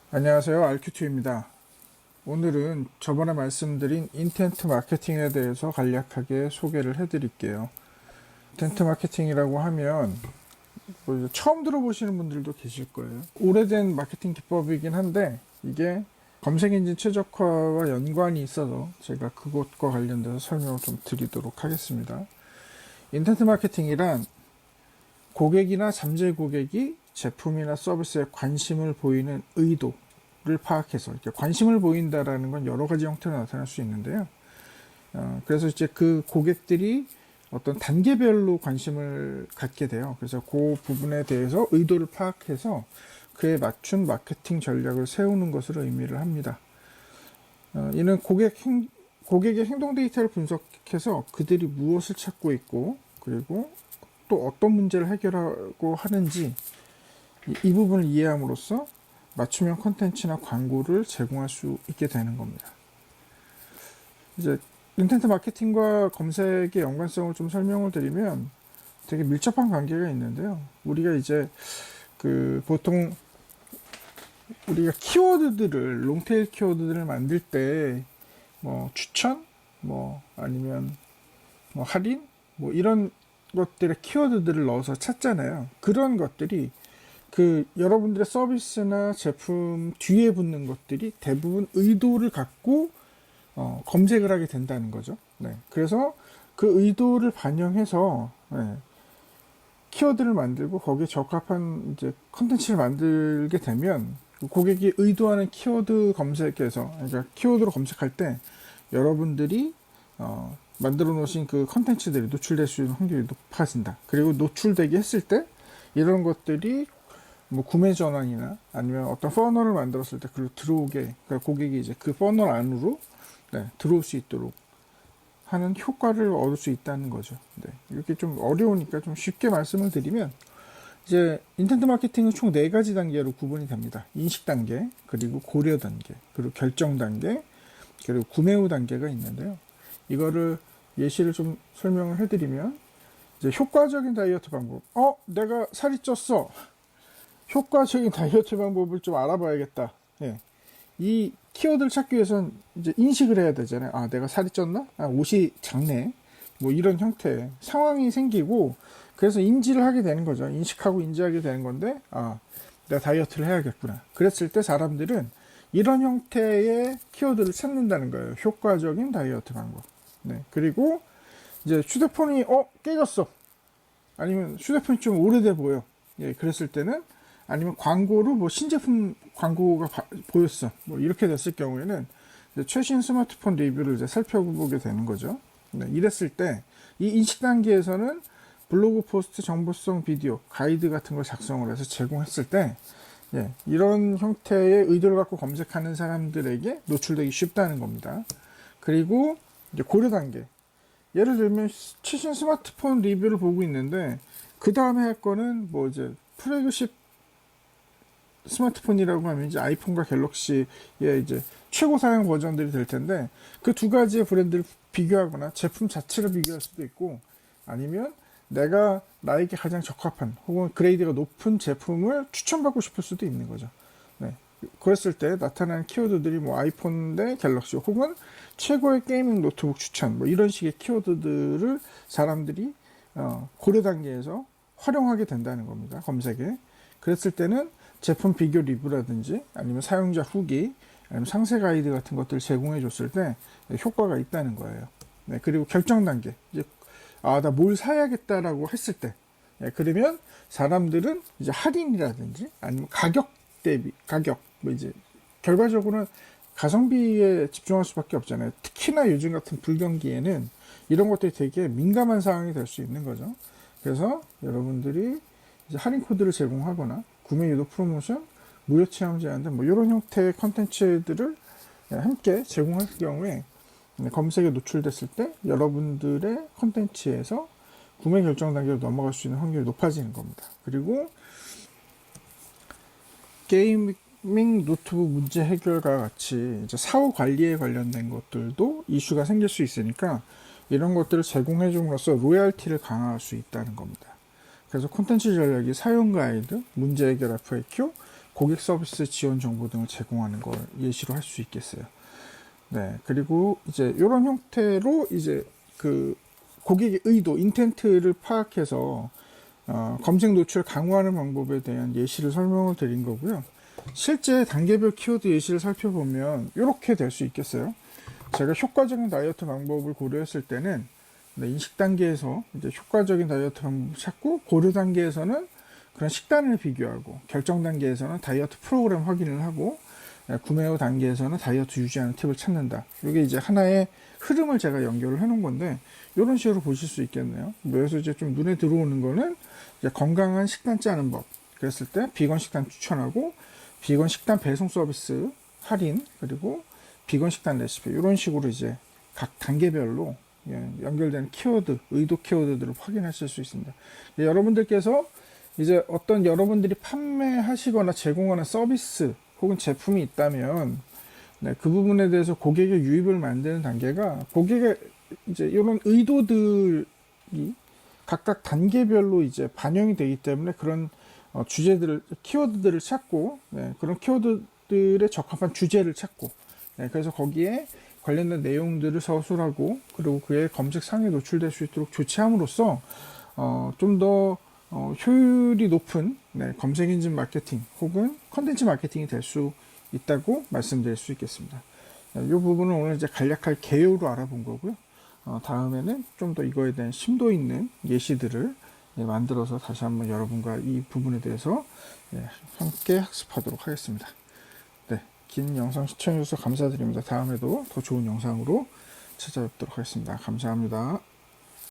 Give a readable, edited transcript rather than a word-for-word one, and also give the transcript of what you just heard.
안녕하세요. 알큐튜입니다. 오늘은 저번에 말씀드린 인텐트 마케팅에 대해서 간략하게 소개를 해드릴게요. 인텐트 마케팅이라고 하면 뭐 처음 들어보시는 분들도 계실 거예요. 오래된 마케팅 기법이긴 한데 이게 검색엔진 최적화와 연관이 있어서 제가 그것과 관련돼서 설명을 좀 드리도록 하겠습니다. 인텐트 마케팅이란 고객이나 잠재 고객이 제품이나 서비스에 관심을 보이는 의도를 파악해서 이렇게 관심을 보인다라는 건 여러 가지 형태로 나타날 수 있는데요. 그래서 이제 그 고객들이 어떤 단계별로 관심을 갖게 돼요. 그래서 그 부분에 대해서 의도를 파악해서 그에 맞춘 마케팅 전략을 세우는 것으로 의미를 합니다. 이는 고객의 행동 데이터를 분석해서 그들이 무엇을 찾고 있고 그리고 또 어떤 문제를 해결하고 하는지 이 부분을 이해함으로써 맞춤형 컨텐츠나 광고를 제공할 수 있게 되는 겁니다. 이제 인텐트 마케팅과 검색의 연관성을 좀 설명을 드리면 되게 밀접한 관계가 있는데요. 우리가 이제 보통 우리가 키워드들을 롱테일 키워드들을 만들 때 뭐 추천, 뭐 아니면 뭐 할인, 뭐 이런 것들의 키워드들을 넣어서 찾잖아요. 그런 것들이 여러분들의 서비스나 제품 뒤에 붙는 것들이 대부분 의도를 갖고 검색을 하게 된다는 거죠. 네. 그래서 그 의도를 반영해서 키워드를 만들고 거기에 적합한 이제 컨텐츠를 만들게 되면 고객이 의도하는 키워드 검색에서 그러니까 키워드로 검색할 때 여러분들이 만들어 놓으신 그 컨텐츠들이 노출될 수 있는 확률이 높아진다. 그리고 노출되게 했을 때 이런 것들이 뭐 구매 전환이나 아니면 어떤 퍼널을 만들었을 때 그걸 들어오게 그러니까 고객이 이제 그 퍼널 안으로 들어올 수 있도록 하는 효과를 얻을 수 있다는 거죠. 네, 이렇게 좀 어려우니까 좀 쉽게 말씀을 드리면 이제 인텐트 마케팅은 총 4가지 단계로 구분이 됩니다. 인식 단계, 그리고 고려 단계, 그리고 결정 단계, 그리고 구매 후 단계가 있는데요. 이거를 예시를 좀 설명을 해드리면 이제 효과적인 다이어트 방법. 내가 살이 쪘어. 효과적인 다이어트 방법을 좀 알아봐야겠다. 예. 이 키워드를 찾기 위해서는 이제 인식을 해야 되잖아요. 내가 살이 쪘나? 옷이 작네. 뭐 이런 형태의 상황이 생기고, 그래서 인지를 하게 되는 거죠. 인식하고 인지하게 되는 건데, 내가 다이어트를 해야겠구나. 그랬을 때 사람들은 이런 형태의 키워드를 찾는다는 거예요. 효과적인 다이어트 방법. 네. 그리고 이제 휴대폰이, 깨졌어. 아니면 휴대폰이 좀 오래돼 보여. 예, 그랬을 때는 아니면 광고로 뭐 신제품 광고가 보였어. 뭐 이렇게 됐을 경우에는 최신 스마트폰 리뷰를 이제 살펴보게 되는 거죠. 네, 이랬을 때 이 인식 단계에서는 블로그 포스트, 정보성 비디오, 가이드 같은 걸 작성을 해서 제공했을 때 이런 형태의 의도를 갖고 검색하는 사람들에게 노출되기 쉽다는 겁니다. 그리고 이제 고려 단계. 예를 들면 최신 스마트폰 리뷰를 보고 있는데 그 다음에 할 거는 뭐 이제 플래그십 스마트폰이라고 하면 이제 아이폰과 갤럭시의 이제 최고 사양 버전들이 될 텐데 그 두 가지의 브랜드를 비교하거나 제품 자체를 비교할 수도 있고 아니면 내가 나에게 가장 적합한 혹은 그레이드가 높은 제품을 추천받고 싶을 수도 있는 거죠. 네. 그랬을 때 나타나는 키워드들이 뭐 아이폰 대 갤럭시 혹은 최고의 게이밍 노트북 추천 뭐 이런 식의 키워드들을 사람들이 고려 단계에서 활용하게 된다는 겁니다. 검색에. 그랬을 때는 제품 비교 리뷰라든지 아니면 사용자 후기 아니면 상세 가이드 같은 것들을 제공해 줬을 때 효과가 있다는 거예요. 네, 그리고 결정 단계. 이제 나 뭘 사야겠다라고 했을 때 그러면 사람들은 이제 할인이라든지 아니면 가격 대비 가격 뭐 이제 결과적으로는 가성비에 집중할 수밖에 없잖아요. 특히나 요즘 같은 불경기에는 이런 것들이 되게 민감한 상황이 될 수 있는 거죠. 그래서 여러분들이 이제 할인 코드를 제공하거나 구매 유도 프로모션, 무료 체험 제한 등 뭐 이런 형태의 컨텐츠들을 함께 제공할 경우에 검색에 노출됐을 때 여러분들의 컨텐츠에서 구매 결정 단계로 넘어갈 수 있는 확률이 높아지는 겁니다. 그리고 게이밍 노트북 문제 해결과 같이 이제 사후 관리에 관련된 것들도 이슈가 생길 수 있으니까 이런 것들을 제공해 줌으로써 로열티를 강화할 수 있다는 겁니다. 그래서 콘텐츠 전략이 사용 가이드, 문제 해결 FAQ, 고객 서비스 지원 정보 등을 제공하는 걸 예시로 할 수 있겠어요. 네, 그리고 이제 이런 형태로 이제 그 고객의 의도, 인텐트를 파악해서 검색 노출 강화하는 방법에 대한 예시를 설명을 드린 거고요. 실제 단계별 키워드 예시를 살펴보면 이렇게 될 수 있겠어요. 제가 효과적인 다이어트 방법을 고려했을 때는 인식 단계에서 이제 효과적인 다이어트 방법을 찾고, 고려 단계에서는 그런 식단을 비교하고, 결정 단계에서는 다이어트 프로그램 확인을 하고, 구매 후 단계에서는 다이어트 유지하는 팁을 찾는다. 이게 이제 하나의 흐름을 제가 연결을 해놓은 건데, 이런 식으로 보실 수 있겠네요. 여기서 이제 좀 눈에 들어오는 거는 이제 건강한 식단 짜는 법. 그랬을 때 비건 식단 추천하고, 비건 식단 배송 서비스 할인, 그리고 비건 식단 레시피, 이런 식으로 이제 각 단계별로 연결되는 키워드, 의도 키워드들을 확인하실 수 있습니다. 여러분들께서 이제 어떤 여러분들이 판매하시거나 제공하는 서비스 혹은 제품이 있다면, 그 부분에 대해서 고객의 유입을 만드는 단계가, 고객의 이제 이런 의도들이 각각 단계별로 이제 반영이 되기 때문에, 그런 주제들을, 키워드들을 찾고, 그런 키워드들에 적합한 주제를 찾고, 그래서 거기에 관련된 내용들을 서술하고, 그리고 그의 검색 상에 노출될 수 있도록 조치함으로써 좀 더 효율이 높은 검색 엔진 마케팅 혹은 컨텐츠 마케팅이 될 수 있다고 말씀드릴 수 있겠습니다. 이 부분은 오늘 이제 간략하게 개요로 알아본 거고요. 다음에는 좀 더 이거에 대한 심도 있는 예시들을 만들어서 다시 한번 여러분과 이 부분에 대해서 함께 학습하도록 하겠습니다. 네, 긴 영상 시청해주셔서 감사드립니다. 다음에도 더 좋은 영상으로 찾아뵙도록 하겠습니다. 감사합니다.